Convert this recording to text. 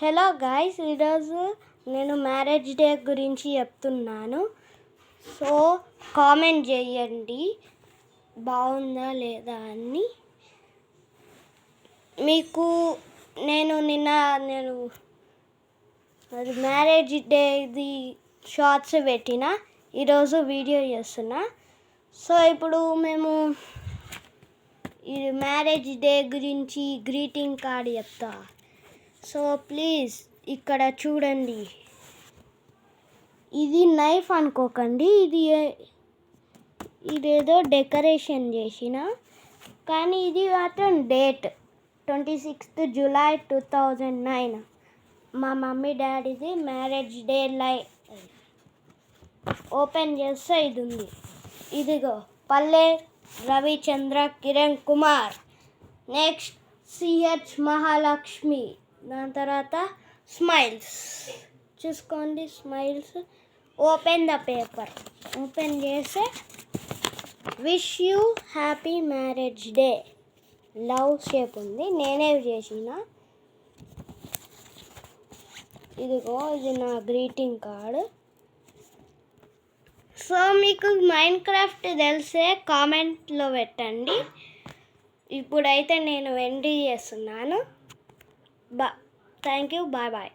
Hello guys, ఈరోజు నేను marriage day గురించి చెప్తున్నాను. సో కామెంట్ చేయండి బాగుందా లేదా అని. మీకు నేను మ్యారేజ్ డేది షార్ట్స్ పెట్టిన, ఈరోజు వీడియో చేస్తున్నా. సో ఇప్పుడు మేము ఈ మ్యారేజ్ డే గురించి గ్రీటింగ్ కార్డ్ చెప్తా. సో ప్లీజ్ ఇక్కడ చూడండి. ఇది నైఫ్ అనుకోకండి, ఇదేదో డెకరేషన్ చేసిన, కానీ ఇది మాత్రం డేట్ 26th July 2009. మా మమ్మీ డాడీది మ్యారేజ్ డే ఓపెన్ చేస్తే ఇది ఉంది. ఇదిగో పల్లె రవిచంద్ర కిరణ్ కుమార్. Next CH Mahalakshmi. దాని తర్వాత స్మైల్స్ చూసుకోండి. Smiles. Open the paper. Open చేస్తే wish you happy marriage day. Love shape ఉంది, నేనే చేసిన. ఇదిగో ఇది నా గ్రీటింగ్ కార్డ్. సో మీకు మైండ్ క్రాఫ్ట్ తెలిసే కామెంట్లో పెట్టండి. ఇప్పుడైతే నేను ఎండ్ చేస్తున్నాను. Thank you. Bye bye.